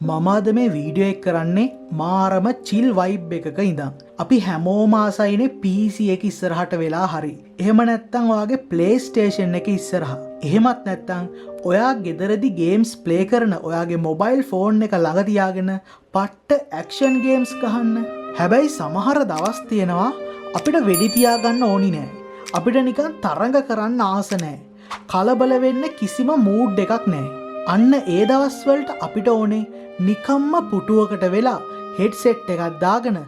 මම අද මේ වීඩියෝ එක කරන්නේ මාරම චිල් වයිබ් එකක ඉඳන්. අපි හැමෝම ආසයිනේ PC එක ඉස්සරහට වෙලා හරි. එහෙම නැත්නම් ඔයාගේ PlayStation එක ඉස්සරහ. එහෙමත් නැත්නම් ඔයා ගෙදරදී ගේම්ස් ප්ලේ කරන ඔයාගේ මොබයිල් ෆෝන් එක ළඟ තියාගෙන පට්ට ඇක්ෂන් ගේම්ස් ගහන්න. හැබැයි සමහර දවස් තියෙනවා අපිට වෙඩි තියාගන්න ඕනි නෑ. අපිට නිකන් තරඟ කරන්න ආස නෑ. කලබල වෙන්න කිසිම මූඩ් එකක් නෑ. අන්න ඒ දවස්වලට අපිට ඕනේ නිකම්ම පුටුවකට වෙලා හෙඩ්සෙට් එකක් දාගෙන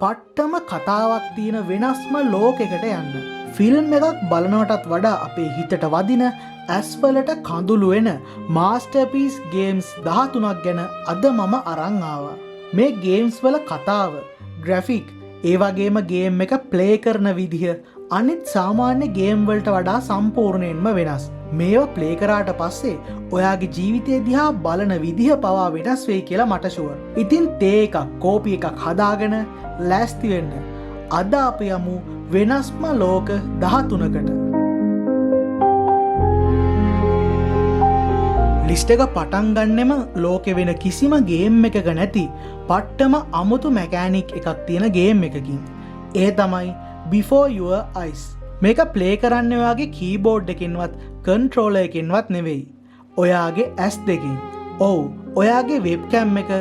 පට්ටම කතාවක් තියෙන වෙනස්ම ලෝකයකට යන්න. ෆිල්ම් එකක් බලනවටත් වඩා අපේ හිතට වදින ඇස්වලට කඳුළු වෙන මාස්ටර්පීස් ගේම්ස් 13ක් ගැන අද මම අරන් ආවා. මේ ගේම්ස් වල කතාව, ග්‍රැෆික්, ඒ වගේම ගේම් එක ප්ලේ කරන විදිහ අනිත් සාමාන්‍ය ගේම් වලට වඩා සම්පූර්ණයෙන්ම වෙනස්. මේවා ප්ලේ කරාට පස්සේ ඔයාගේ ජීවිතය දිහා බලන විදිහ පවා වෙනස් වෙයි කියලා මට ෂුවර්. ඉතින් තේ එකක් කෝපි එකක් හදාගෙන ලෑස්ති වෙන්න. අද අපි යමු වෙනස්ම ලෝක 13කට. ලිස්ට් එක පටන් ගන්නෙම ලෝකෙ වෙන කිසිම ගේම් එකක නැති පට්ටම අමුතු මැකෑනික් එකක් තියෙන ගේම් එකකින්. ඒ තමයි Before Your Eyes. මේක ප්ලේ කරන්න ඔයාගේ කීබෝඩ් එකකින්වත් කන්ට්‍රෝලර් එකකින්වත් නෙවෙයි. ඔයාගේ ඇස් දෙකින්. ඔව්, ඔයාගේ වෙබ්කැම් එක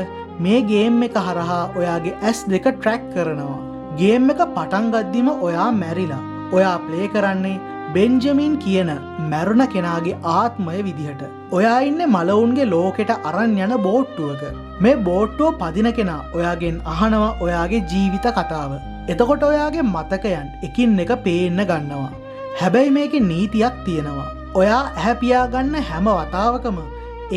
මේ ගේම් එක හරහා ඔයාගේ ඇස් දෙක ට්‍රැක් කරනවා. ගේම් එක පටන් ගද්දිම ඔයා මැරිලා. ඔයා ප්ලේ කරන්නේ බෙන්ජමින් කියන මැරුණ කෙනාගේ ආත්මය විදිහට. ඔයා ඉන්නේ මලවුන්ගේ ලෝකෙට අරන් යන බෝට්ටුවක. මේ බෝට්ටුව පදින කෙනා ඔයාගෙන් අහනවා ඔයාගේ ජීවිත කතාව. එතකොට ඔයාගේ මතකයන් එකින් එක පේන්න ගන්නවා. හැබැයි මේකේ නීතියක් තියෙනවා. ඔයා ඇහැ පියාගන්න හැම වතාවකම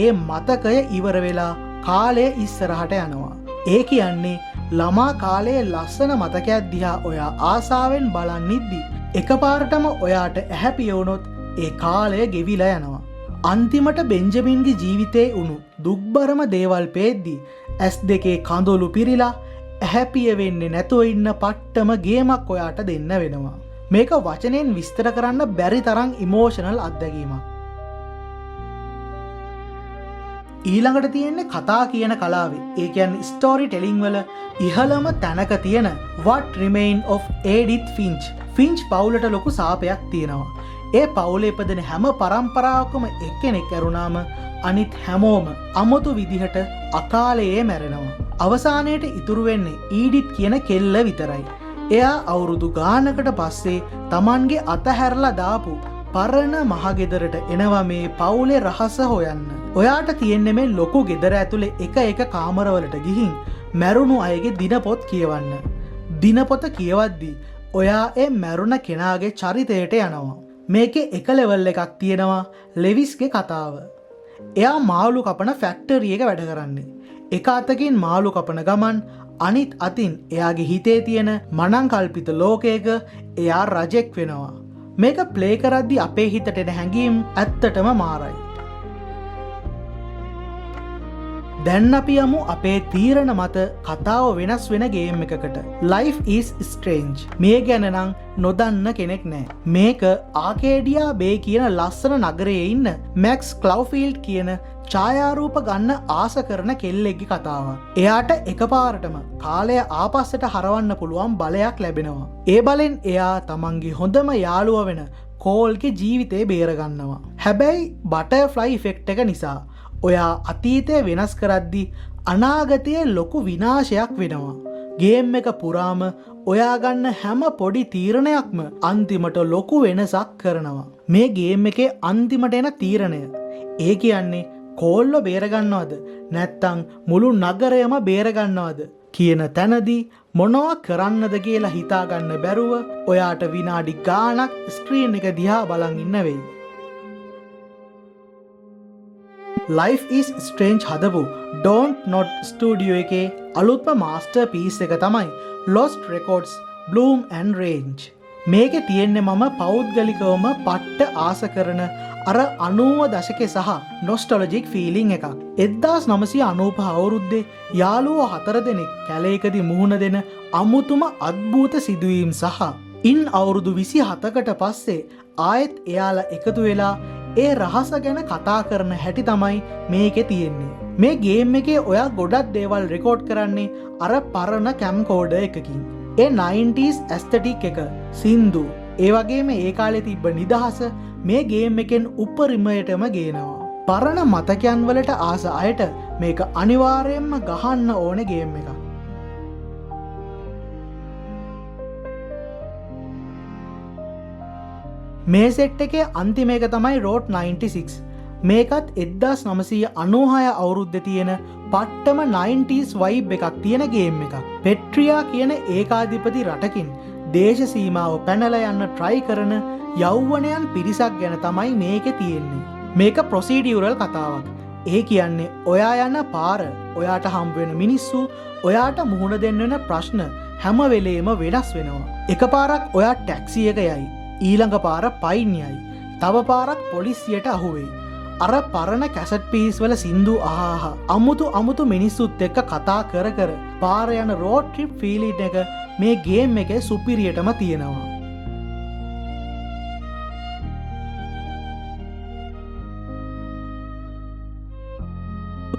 ඒ මතකය ඉවර වෙලා කාලය ඉස්සරහට යනවා. ඒ කියන්නේ ළමා කාලයේ ලස්සන මතකයක් දිහා ඔයා ආසාවෙන් බලන් ඉද්දි එකපාරටම ඔයාට ඇහැ පියවුනොත් ඒ කාලය ගෙවිලා යනවා. අන්තිමට බෙන්ජමින්ගේ ජීවිතේ වුණු දුක්බරම දේවල් පේද්දි ඇස් දෙකේ කඳුළු පිරීලා හැපිය වෙන්නේ නැතුව ඉන්න පට්ටම ගේමක් ඔයාට දෙන්න වෙනවා. මේක වචනෙන් විස්තර කරන්න බැරි තරම් ඉමෝෂනල් අත්දැකීමක්. ඊළඟට තියෙන්නේ කතා කියන කලාවේ. ඒ කියන්නේ ස්ටෝරි ටෙලිං වල ඉහළම තැනක තියෙන What Remains of Edith Finch. ෆින්ච් පවුලට ලොකු සාපයක් තියෙනවා. ඒ පවුලේ ඉපදෙන හැම පරම්පරාවකම එක්කෙනෙක් ඇරුණාම අනිත් හැමෝම අමුතු විදිහට අකාලයේ මැරෙනවා. අවසානයේට ඉතුරු වෙන්නේ ඊඩිත් කියන කෙල්ල විතරයි. එයා අවුරුදු ගානකට පස්සේ Tamanගේ අතහැරලා දාපු පරණ මහගෙදරට එනවා මේ පවුලේ රහස හොයන්න. ඔයාට තියෙන්නේ මේ ලොකු ගෙදර ඇතුලේ එක කාමරවලට ගිහින් මැරුණු අයගේ දිනපොත් කියවන්න. දිනපොත කියවද්දී ඔයා ඒ මැරුණ කෙනාගේ චරිතයට යනවා. මේකේ එක ලෙවල් එකක් තියෙනවා ලෙවිස්ගේ කතාව. එයා මාළු කපන ෆැක්ටරි එක වැඩ කරන්නේ. එක අතකින් මාළු කපන ගමන් අනිත් අතින් එයාගේ හිතේ තියෙන මනංකල්පිත ලෝකයක එයා රජෙක් වෙනවා. මේක ප්ලේ කරද්දි අපේ හිතට එන හැඟීම් ඇත්තටම මාරයි. දැන් අපි යමු අපේ තීරණ මත කතාව වෙනස් වෙන ගේම් එකකට. Life is Strange. මේ ගැන නම් නොදන්න කෙනෙක් නෑ. මේක ආකේඩියා බේ කියන ලස්සන නගරයේ ඉන්න මැක්ස් ක්ලව්ෆීල්ඩ් කියන ඡායාරූප ගන්න ආස කරන කෙල්ලෙක්ගේ කතාවක්. එයාට එකපාරටම කාලය ආපස්සට හරවන්න පුළුවන් බලයක් ලැබෙනවා. ඒ බලෙන් එයා තමන්ගේ හොඳම යාළුවා වෙන කෝල්ගේ ජීවිතේ බේරගන්නවා. හැබැයි බටර්ෆ්ලයි ඉෆෙක්ට් එක නිසා ඔයා අතීතය වෙනස් කරද්දි අනාගතයේ ලොකු විනාශයක් වෙනවා. ගේම් එක පුරාම ඔයා ගන්න හැම පොඩි තීරණයක්ම අන්තිමට ලොකු වෙනසක් කරනවා. මේ ගේම් එකේ අන්තිමට එන තීරණය. ඒ කියන්නේ කෝල්ල බේරගන්නවද නැත්තං මුළු නගරයම බේරගන්නවද කියන තැනදී මොනවා කරන්නද කියලා හිතාගන්න බැරුව ඔයාට විනාඩි ගානක් ස්ක්‍රීන් එක දිහා බලන් ඉන්න වෙයි. Life is Strange හදපු Don't Not ස්ටුඩියෝ එකේ අලුත්ම මාස්ටර් පීස් එක තමයි Lost Records Bloom and Range. මේකේ තියෙන්නේ මම පෞද්ගලිකවම පට්ට ආස කරන අර 90 දශකයේ සහ නොස්ටැලොජික් ෆීලිං එකක්. 1995 අවුරුද්දේ යාළුවෝ 4 දෙනෙක් කැලේකදී මුහුණ දෙන අමුතුම අద్භූත සිදුවීම් සහ ඉන් අවුරුදු 27කට පස්සේ ආයෙත් එයාලා එකතු වෙලා ඒ රහස ගැන කතා කරන හැටි තමයි මේකේ තියෙන්නේ. මේ ගේම් එකේ ඔයා ගොඩක් දේවල් රෙකෝඩ් කරන්නේ අර පරණ කැම්කෝඩර් එකකින්. ඒ 90s ඇස්තටික් එක, සින්දු, ඒ වගේම ඒ කාලේ තිබ්බ නිදහස මේ ගේම් එකෙන් උපරිමයටම ගේනවා. පරණ මතකයන් වලට ආස අයට මේක අනිවාර්යයෙන්ම ගහන්න ඕනේ ගේම් එකක්. මේ සෙට් එකේ අන්තිම එක තමයි රෝඩ් 96. මේකත් 1996 අවුරුද්දේ තියෙන පට්ටම 90s vibe එකක් තියෙන ගේම් එකක්. පෙට්‍රියා කියන ඒකාධිපති රටකින් දේශ සීමාව පැනලා යන්න try කරන යෞවනයන් පිරිසක් ගැන තමයි මේකේ තියෙන්නේ. මේක ප්‍රොසීඩියුරල් කතාවක්. ඒ කියන්නේ ඔයා යන පාර, ඔයාට හම්බ වෙන මිනිස්සු, ඔයාට මුහුණ දෙන්න වෙන ප්‍රශ්න හැම වෙලේම වෙනස් වෙනවා. එකපාරක් ඔයා ටැක්සි එක යයි, ඊළඟ පාර පයින් යයි, තව පාරක් පොලිසියට අහුවෙයි. අර පරණ කැසට් පීස් වල සින්දු අහහ අමුතු මිනිස්සුත් එක්ක කතා කර කර පාර යන රෝඩ් ට්‍රිප් ෆීලින් එක මේ ගේම් එකේ සුපිරියටම තියෙනවා.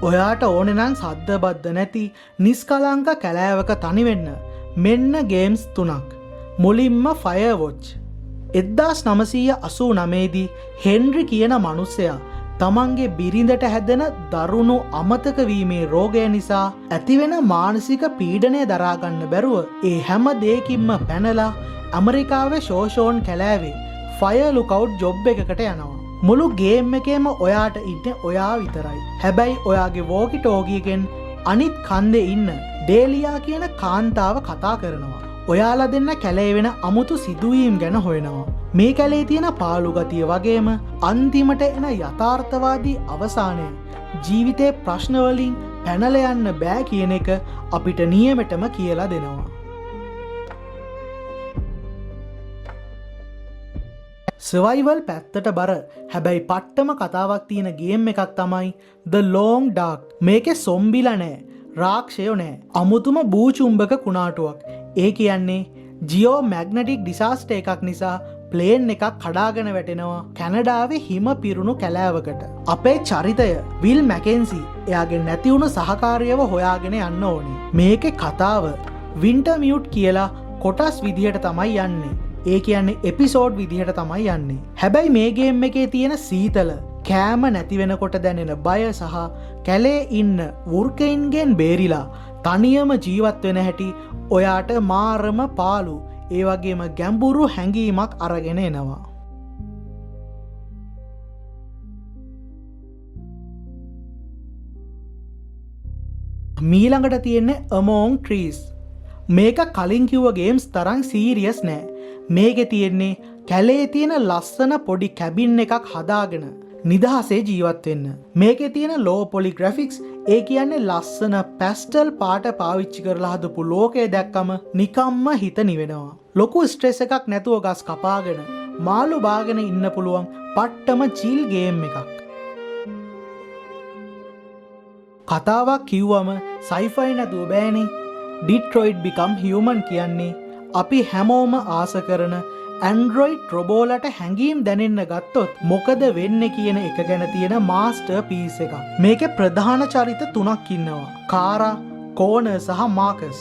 ඔයාට ඕනේ නම් සද්ද බද්ද නැති නිස්කලංක කැලෑවක තනි වෙන්න මෙන්න ගේම්ස් 3ක්. මුලින්ම ෆයර්වොච්. 1989 දී හෙන්රි කියන මිනිසයා තමන්ගේ බිරිඳට හැදෙන දරුණු අමතක වීමේ රෝගය නිසා ඇතිවෙන මානසික පීඩනය දරා ගන්න බැරුව ඒ හැම දෙයකින්ම පැනලා ඇමරිකාවේ ෂෝෂෝන් කැලෑවේ ෆයර් ලුකවුට් ජොබ් එකකට යනවා. මුළු ගේම් එකේම ඔයාට ඉන්නේ ඔයා විතරයි. හැබැයි ඔයාගේ වෝකි ටෝකියකින් අනිත් කන්දේ ඉන්න ඩේලියා කියන කාන්තාව කතා කරනවා. ඔයාලා දෙන්න කැලේ වෙන අමුතු සිදුවීම් ගැන හොයනවා. මේ කැලේ තියෙන පාළු ගතිය වගේම අන්තිමට එන යථාර්ථවාදී අවසානය ජීවිතේ ප්‍රශ්න වලින් පැනලා යන්න බෑ කියන එක අපිට නියමෙටම කියලා දෙනවා. සර්වයිවල් පැත්තට බර හැබැයි පට්ටම කතාවක් තියෙන ගේම් එකක් තමයි The Long Dark. මේකේ සොම්බිලා නෑ, රාක්ෂයෝ නෑ, අමුතුම බූචුම්බක කුණාටුවක්. ඒ කියන්නේ ජියෝ මැග්නටික් ඩිසාස්ටර් එකක් නිසා ප්ලේන් එකක් කඩාගෙන වැටෙනවා කැනඩාවේ හිම පිරුණු කැලෑවකට. අපේ චරිතය විල් මැකෙන්සි එයාගේ නැතිවුණු සහකාරියව හොයාගෙන යන්න ඕනේ. මේකේ කතාව වින්ටර් මියුට් කියලා කොටස් විදිහට තමයි යන්නේ. ඒ කියන්නේ එපිසෝඩ් විදිහට තමයි යන්නේ. හැබැයි මේ ගේම් එකේ තියෙන සීතල, කෑම නැති වෙනකොට දැනෙන බය සහ කැලේ ඉන්න වෘකයින්ගෙන් බේරිලා තනියම ජීවත් වෙන හැටි ඔයාට මාරම පාළු, ඒ වගේම ගැඹුරු හැඟීමක් අරගෙන එනවා. මීළඟට තියෙන්නේ Among Trees. මේක කලින් කිව්ව ගේම්ස් තරම් සීරියස් නෑ. මේකේ තියෙන්නේ කැලේ තියෙන ලස්සන පොඩි කැබින් එකක් හදාගෙන නිදහසේ ජීවත් වෙන්න. මේකේ තියෙන ලෝ පොලි ග්‍රැෆික්ස්, ඒ කියන්නේ ලස්සන පැස්ටල් පාට පාවිච්චි කරලා හදපු ලෝකය දැක්කම නිකම්ම හිත නිවෙනවා. ලොකු ස්ට්‍රෙස් එකක් නැතුව ගස් කපාගෙන මාළු බාගෙන ඉන්න පුළුවන් පට්ටම චිල් ගේම් එකක්. කතාවක් කිව්වම සයිෆයි නැතුව බෑනේ. ඩිට්‍රොයිට් Become Human කියන්නේ අපි හැමෝම ආස කරන ඇන්ඩ්‍රොයිඩ් රොබෝලට හැඟීම් දැනෙන්න ගත්තොත් මොකද වෙන්නේ කියන එක ගැන තියෙන මාස්ටර් පීස් එකක්. මේකේ ප්‍රධාන චරිත 3ක් ඉන්නවා. කාරා, කෝනර් සහ මාකස්.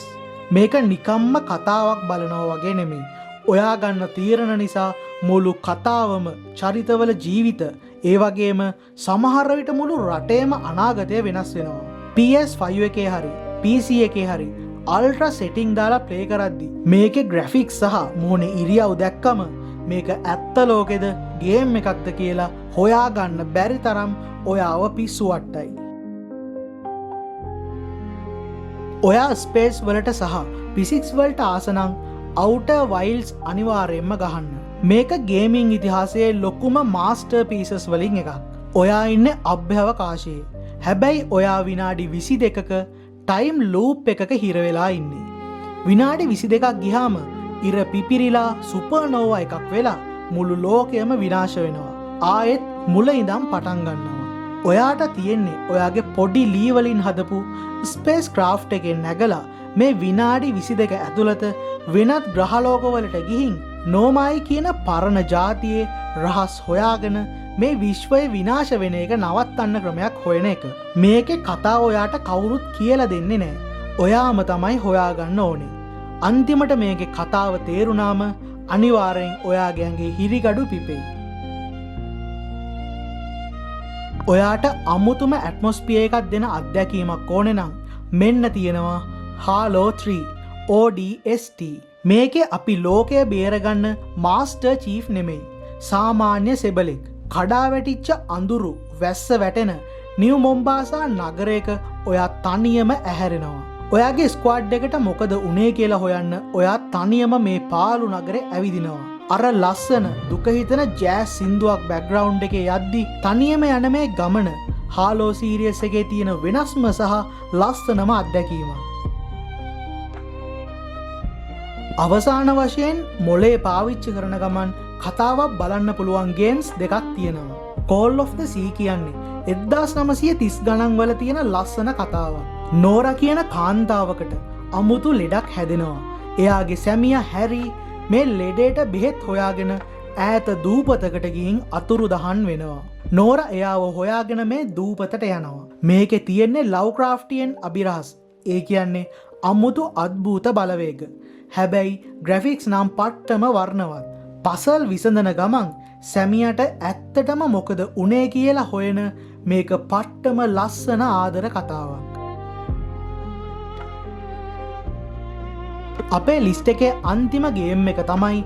මේක නිකම්ම කතාවක් බලනවා වගේ නෙමෙයි. ඔයා ගන්න තීරණ නිසා මුළු කතාවම, චරිතවල ජීවිත, ඒ වගේම සමහර විට මුළු රටේම අනාගතය වෙනස් වෙනවා. PS5 එකේ හරි PC එකේ හරි අල්ට්‍රා සෙටිං දාලා ප්ලේ කරද්දි මේකේ ග්‍රැෆික්ස් සහ මොහොනේ ඉරියව් දැක්කම මේක ඇත්ත ලෝකෙද ගේම් එකක්ද කියලා හොයාගන්න බැරි තරම් ඔයාව පිස්සු වට්ටයි. ඔයා ස්පේස් වලට සහ ෆිසික්ස් වලට ආස නම් Outer Wilds අනිවාර්යයෙන්ම ගහන්න. මේක ගේමින් ඉතිහාසයේ ලොකුම මාස්ටර් පීසස් වලින් එකක්. ඔයා ඉන්නේ අභ්‍යවකාශයේ. හැබැයි ඔයා විනාඩි 22ක ටයිම් ලූප් එකක හිර වෙලා ඉන්නේ. විනාඩි 22ක් ගියාම ඉර පිපිරිලා සුපර්නෝවා එකක් වෙලා මුළු ලෝකයම විනාශ වෙනවා. ආයෙත් මුල ඉඳන් පටන් ගන්නවා. ඔයාට තියෙන්නේ ඔයාගේ පොඩි ලී වලින් හදපු ස්පේස් ක්‍රාෆ්ට් එකෙන් නැගලා මේ විනාඩි 22 ඇතුළත වෙනත් ග්‍රහලෝකවලට ගිහින් නෝමයි කියන පරණ ජාතියේ රහස් හොයාගෙන මේ විශ්වය විනාශ වෙන එක නවත්තන්න ක්‍රමයක් හොයන එක. මේකේ කතාව ඔයාට කවුරුත් කියලා දෙන්නේ නැහැ. ඔයාම තමයි හොයාගන්න ඕනේ. අන්තිමට මේකේ කතාව තේරුණාම අනිවාර්යෙන් ඔයාගේ ඇඟේ හිරිගඩු පිපෙයි. ඔයාට අමුතුම ඇට්මොස්ෆියර් එකක් දෙන අත්දැකීමක් ඕනේ නම් මෙන්න තියෙනවා Halo 3 ODST. මේකේ අපි ලෝකය බේරගන්න මාස්ටර් චීෆ් නෙමෙයි. සාමාන්‍ය සෙබලෙක්. කඩා වැටිච්ච අඳුරු වැස්ස වැටෙන නිව් මොම්බාසා නගරයක ඔයා තනියම ඇහැරෙනවා. ඔයාගේ ස්ක්වාඩ් එකට මොකද උනේ කියලා හොයන්න ඔයා තනියම මේ පාළු නගරේ ඇවිදිනවා. අර ලස්සන දුක හිතෙන ජෑස් සින්දුවක් බෑග්ග්‍රවුන්ඩ් එකේ යද්දි තනියම යන මේ ගමන හාලෝ සීරියස් එකේ තියෙන වෙනස්ම සහ ලස්සනම අත්දැකීමක්. අවසාන වශයෙන් මොලේ පාවිච්චි කරන ගමන් කතාවක් බලන්න පුළුවන් ගේම්ස් දෙකක් තියෙනවා. Call of the Sea කියන්නේ 1930 ගණන් වල තියෙන ලස්සන කතාවක්. නෝරා කියන කාන්තාවකට අමුතු ලෙඩක් හැදෙනවා. එයාගේ සැමියා හැරි මේ ලෙඩේට බෙහෙත් හොයාගෙන ඈත දූපතකට ගිහින් අතුරුදහන් වෙනවා. නෝරා එයාව හොයාගෙන මේ දූපතට යනවා. මේකේ තියෙන්නේ ලව්ක්‍රාෆ්ටියන් අභිරහස්. ඒ කියන්නේ අමුතු අద్භූත බලවේග. හැබැයි ග්‍රැෆික්ස් නම් පට්ටම වර්ණවත්. පසල් විසඳන ගමන් සැමියට ඇත්තටම මොකද උනේ කියලා හොයන මේක පට්ටම ලස්සන ආදර කතාවක්. අපේ ලිස්ට් එකේ අන්තිම ගේම් එක තමයි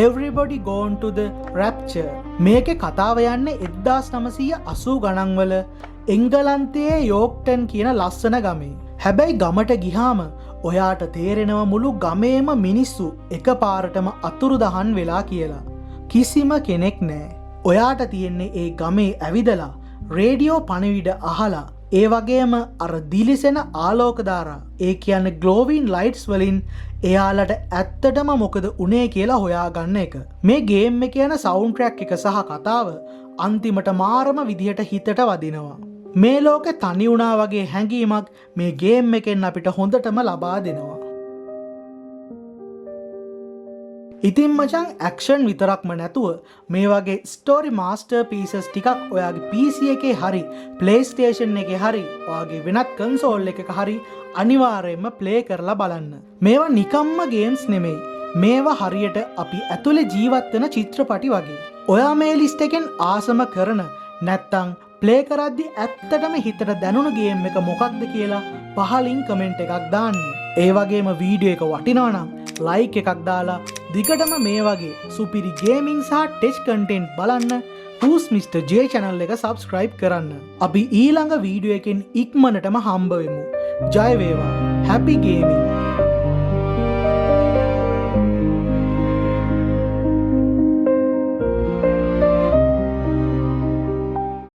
Everybody Gone to the Rapture. මේකේ කතාව යන්නේ 1980 ගණන් වල එංගලන්තයේ යෝක්ටන් කියන ලස්සන ගමේ. හැබැයි ගමට ගිහාම ඔයාට තේරෙනවා මුළු ගමේම මිනිස්සු එකපාරටම අතුරුදහන් වෙලා කියලා. කිසිම කෙනෙක් නැහැ. ඔයාට තියෙන්නේ ඒ ගමේ ඇවිදලා රේඩියෝ පණිවිඩ අහලා ඒ වගේම අර දිලිසෙන ආලෝකධාරා ඒ කියන්නේ ග්ලෝවින් ලයිට්ස් වලින් එයාලට ඇත්තටම මොකද උනේ කියලා හොයාගන්න එක. මේ ගේම් එකේ යන සවුන්ඩ් ට්‍රැක් එක සහ කතාව අන්තිමට මාරම විදිහට හිතට වදිනවා. මේ ලෝකෙ තනි වුණා වගේ හැඟීමක් මේ ගේම් එකෙන් අපිට හොඳටම ලබා දෙනවා. ඉතින් මචං ඇක්ෂන් විතරක්ම නැතුව මේ වගේ ස්ටෝරි මාස්ටර් පීසස් ටිකක් ඔයාගේ PC එකේ හරි PlayStation එකේ හරි ඔයාගේ වෙනත් කන්සෝල් එකක හරි අනිවාර්යයෙන්ම ප්ලේ කරලා බලන්න. මේවා නිකම්ම ගේම්ස් නෙමෙයි. මේවා හරියට අපි ඇතුලේ ජීවත් වෙන චිත්‍රපටි වගේ. ඔයා මේ ලිස්ට් එකෙන් ආසම කරන නැත්තම් ප්ලේ කරද්දි ඇත්තටම හිතට දැනුණු ගේම් එක මොකක්ද කියලා පහලින් කමෙන්ට් එකක් දාන්න. ඒ වගේම වීඩියෝ එක වටිනවා නම් ලයික් එකක් දාලා දිගටම මේ වගේ සුපිරි ගේමින් සහ ටෙච් කන්ටෙන්ට් බලන්න Who's Mr. J channel එක subscribe කරන්න. අපි ඊළඟ වීඩියෝ එකෙන් ඉක්මනටම හම්බ වෙමු. ජය වේවා. Happy gaming.